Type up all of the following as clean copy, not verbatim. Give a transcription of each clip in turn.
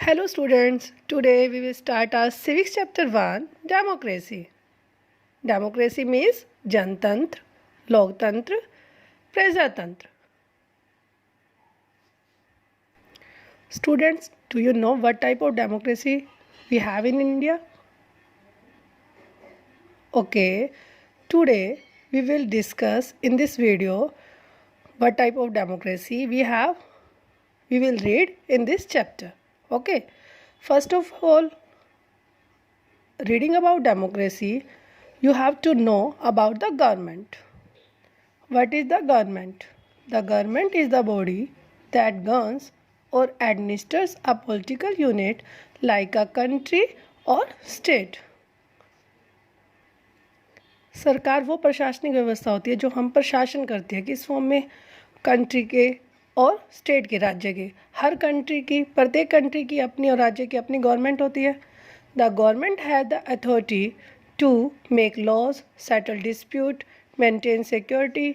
Hello students, today we will start our civics chapter 1 democracy. Democracy means Jantantra, Loktantra, Prajatantra. Students, do you know what type of democracy we have in India? Okay, today we will discuss in this video what type of democracy we have. We will read in this chapter. Okay, first of all, reading about democracy, you have to know about the government. What is the government? The government is the body that governs or administers a political unit like a country or state. सरकार वो प्रशासनिक व्यवस्था होती है जो हम पर शासन करती है, किस फॉर्म में? कंट्री के और स्टेट के, राज्य के। हर कंट्री की, प्रत्येक कंट्री की अपनी और राज्य की अपनी गवर्नमेंट होती है। The government has the authority to make laws, settle dispute, maintain security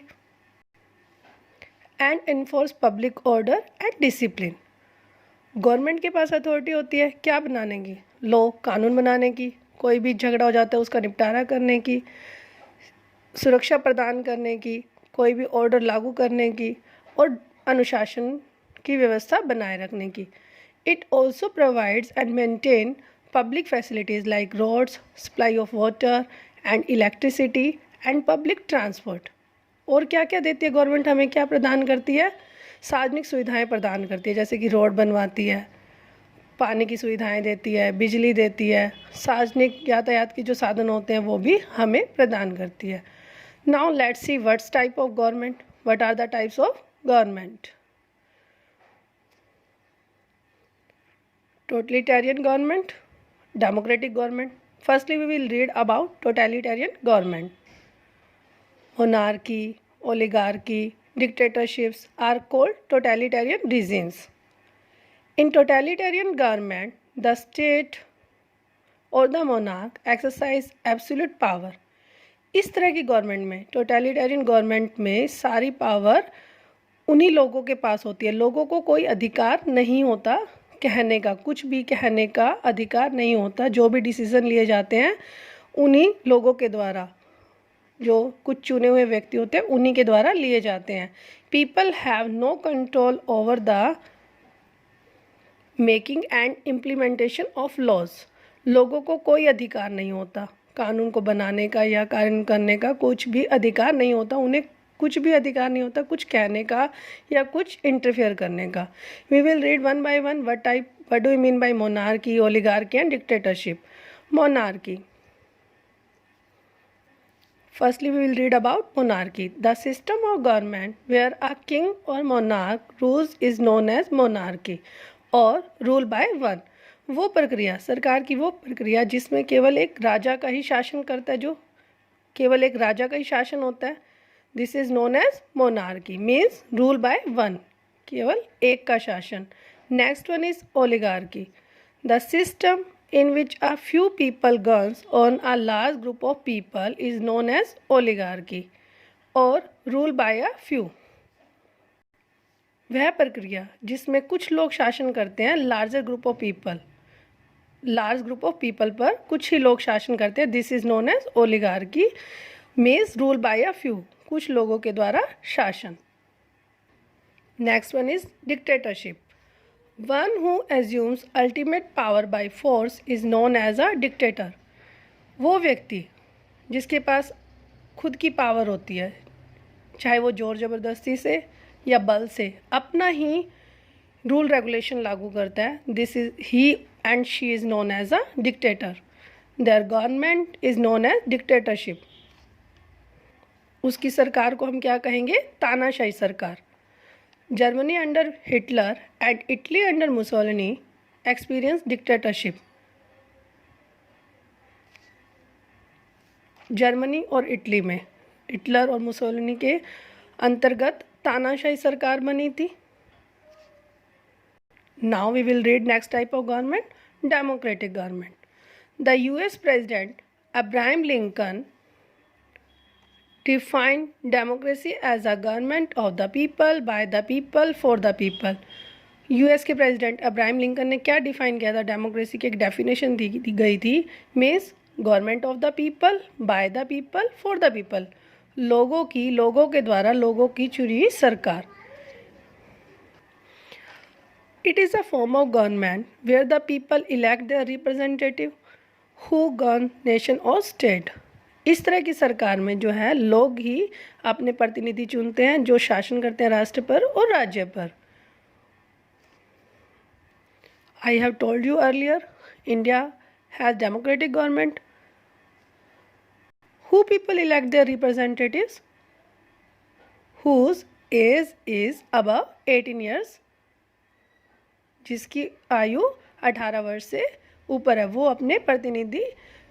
and enforce public order and discipline. Government के पास अथॉरिटी होती है क्या बनाने की? लॉ, कानून बनाने की। कोई भी झगड़ा हो जाता है उसका निपटारा करने की, सुरक्षा प्रदान करने की, कोई भी ऑर्डर लागू करने की और अनुशासन की व्यवस्था बनाए रखने की। It also provides and maintain public facilities like roads, supply of water and electricity and public transport. और क्या क्या देती है गवर्नमेंट हमें? क्या प्रदान करती है? सार्वजनिक सुविधाएं प्रदान करती है, जैसे कि रोड बनवाती है, पानी की सुविधाएं देती है, बिजली देती है, सार्वजनिक यातायात के जो साधन होते हैं वो भी हमें प्रदान करती है। Now let's see what's type of government, what are the types of government. Totalitarian government, democratic government. Firstly, we will read about totalitarian government. Monarchy, oligarchy, dictatorships are called totalitarian regimes. In totalitarian government, the state or the monarch exercise absolute power. इस तरह की government में, totalitarian government में सारी power उन्हीं लोगों के पास होती है। लोगों को कोई अधिकार नहीं होता कहने का, कुछ भी कहने का अधिकार नहीं होता। जो भी डिसीजन लिए जाते हैं उन्हीं लोगों के द्वारा, जो कुछ चुने हुए व्यक्ति होते हैं उन्हीं के द्वारा लिए जाते हैं। People have no control over the making and implementation of laws. लोगों को कोई अधिकार नहीं होता कानून को बनाने का या कानून करने का, कुछ भी अधिकार नहीं होता उन्हें, कुछ भी अधिकार नहीं होता कुछ कहने का या कुछ इंटरफेयर करने का। We will read one by one what do you mean by monarchy, oligarchy and dictatorship. Monarchy, firstly we will read about monarchy. The system of government where a king or monarch rules is known as monarchy or rule by one. वो प्रक्रिया, सरकार की वो प्रक्रिया जिसमें केवल एक राजा का ही शासन करता है, जो केवल एक राजा का ही शासन होता है। This is known as monarchy, means rule by one, केवल एक का शासन। Next one is oligarchy, the system in which a few people governs on a large group of people is known as oligarchy or rule by a few. वह प्रक्रिया जिसमें कुछ लोग शासन करते हैं, larger group of people, large group of people पर कुछ ही लोग शासन करते हैं। This is known as oligarchy, means rule by a few, कुछ लोगों के द्वारा शासन। Next one is dictatorship, One who assumes ultimate power by force is known as a dictator. वो व्यक्ति जिसके पास खुद की पावर होती है, चाहे वो जोर ज़बरदस्ती से या बल से अपना ही रूल रेगुलेशन लागू करता है, this is he and she is known as a dictator. Their government is known as dictatorship. उसकी सरकार को हम क्या कहेंगे? तानाशाही सरकार। Germany under Hitler and Italy under Mussolini experienced dictatorship. Germany और इटली में हिटलर और मुसोलिनी के अंतर्गत तानाशाही सरकार बनी थी। Now we will read next type of government, democratic government. The US president Abraham Lincoln defined democracy as a government of the people, by the people, for the people. US के president Abraham Lincoln ने क्या define किया था democracy की? एक definition दी गई थी, means government of the people, by the people, for the people. लोगों के द्वारा, लोगों की चुनी हुई सरकार। It is a form of government where the people elect their representative who govern nation और स्टेट। इस तरह की सरकार में जो है लोग ही अपने प्रतिनिधि चुनते हैं जो शासन करते हैं राष्ट्र पर और राज्य पर। I have told you earlier, India has democratic government. Who people elect their representatives? Whose age is above 18 years. जिसकी आयु 18 वर्ष से ऊपर है वो अपने प्रतिनिधि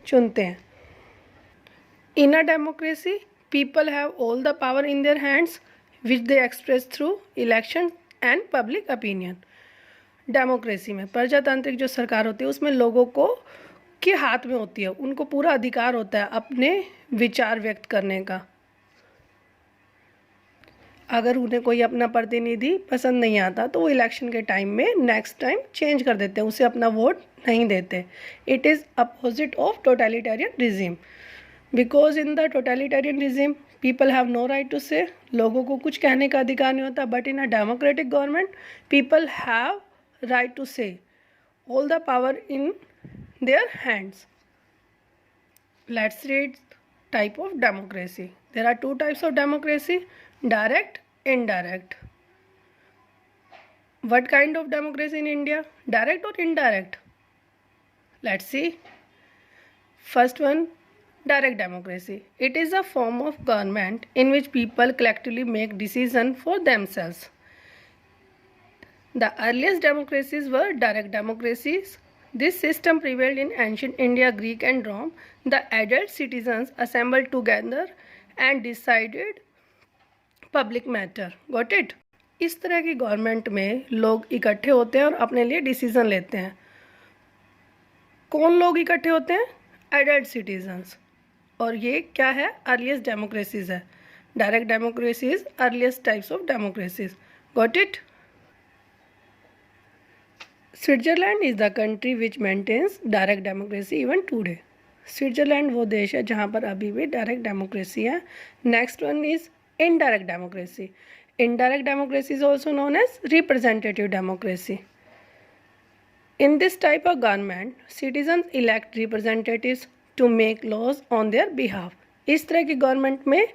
चुनते हैं। In a democracy, people have all the power in their hands, which they express through election and public opinion. Democracy में, प्रजातांत्रिक जो सरकार होती है उसमें लोगों को के हाथ में होती है, उनको पूरा अधिकार होता है अपने विचार व्यक्त करने का। अगर उन्हें कोई अपना प्रतिनिधि पसंद नहीं आता तो वो इलेक्शन के टाइम में नेक्स्ट टाइम चेंज कर देते हैं, उसे अपना वोट नहीं देते। It is opposite of totalitarian regime, because in the totalitarian regime people have no right to say, लोगों को कुछ कहने का अधिकार नहीं होता। But in a democratic government people have right to say, all the power in their hands. Let's read type of democracy. There are two types of democracy, direct, indirect. What kind of democracy in India? Direct or indirect? Let's see. First one, direct democracy. It is a form of government in which people collectively make decisions for themselves. The earliest democracies were direct democracies. This system prevailed in ancient India, Greek and Rome. The adult citizens assembled together and decided public matter. Got it? इस तरह की government में लोग इकट्ठे होते हैं और अपने लिए डिसीजन लेते हैं। कौन लोग इकट्ठे होते हैं? Adult citizens. और ये क्या है? अर्लीस्ट डेमोक्रेसीज है। Direct democracies earliest types of democracies. Got it? Switzerland is the country which maintains direct democracy even today. Switzerland वो देश है जहाँ पर अभी भी डायरेक्ट डेमोक्रेसी है। Next one is indirect democracy. Indirect democracy is also known as representative democracy. In this type of government, citizens elect representatives to make laws on their behalf. इस तरह की गवर्नमेंट में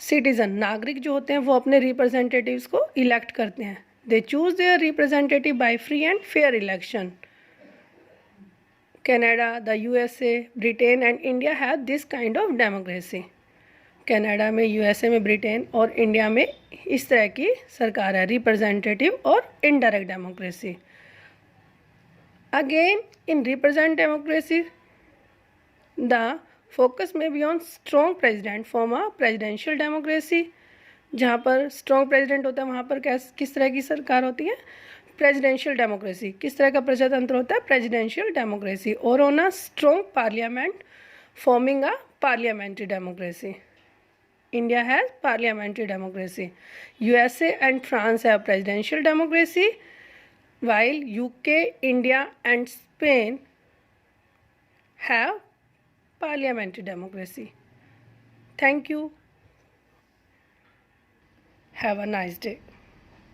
सिटीजन, नागरिक जो होते हैं वो अपने रिप्रेजेंटेटिव्स को इलेक्ट करते हैं। They choose their representative by free and fair election. Canada, the USA, Britain and India have this kind of democracy. Canada में, यूएसए में, ब्रिटेन और इंडिया में इस तरह की सरकार है, रिप्रेजेंटेटिव और indirect democracy. Again, in representative democracy, the focus may be on strong president form a presidential democracy. जहाँ पर strong president होता है वहाँ पर किस तरह की सरकार होती है? presidential democracy. किस तरह का प्रजातंत्र होता है? presidential democracy. और on a strong parliament forming a parliamentary democracy. India has parliamentary democracy. USA and France have presidential democracy, while UK, India and Spain have parliamentary democracy. Thank you. Have a nice day.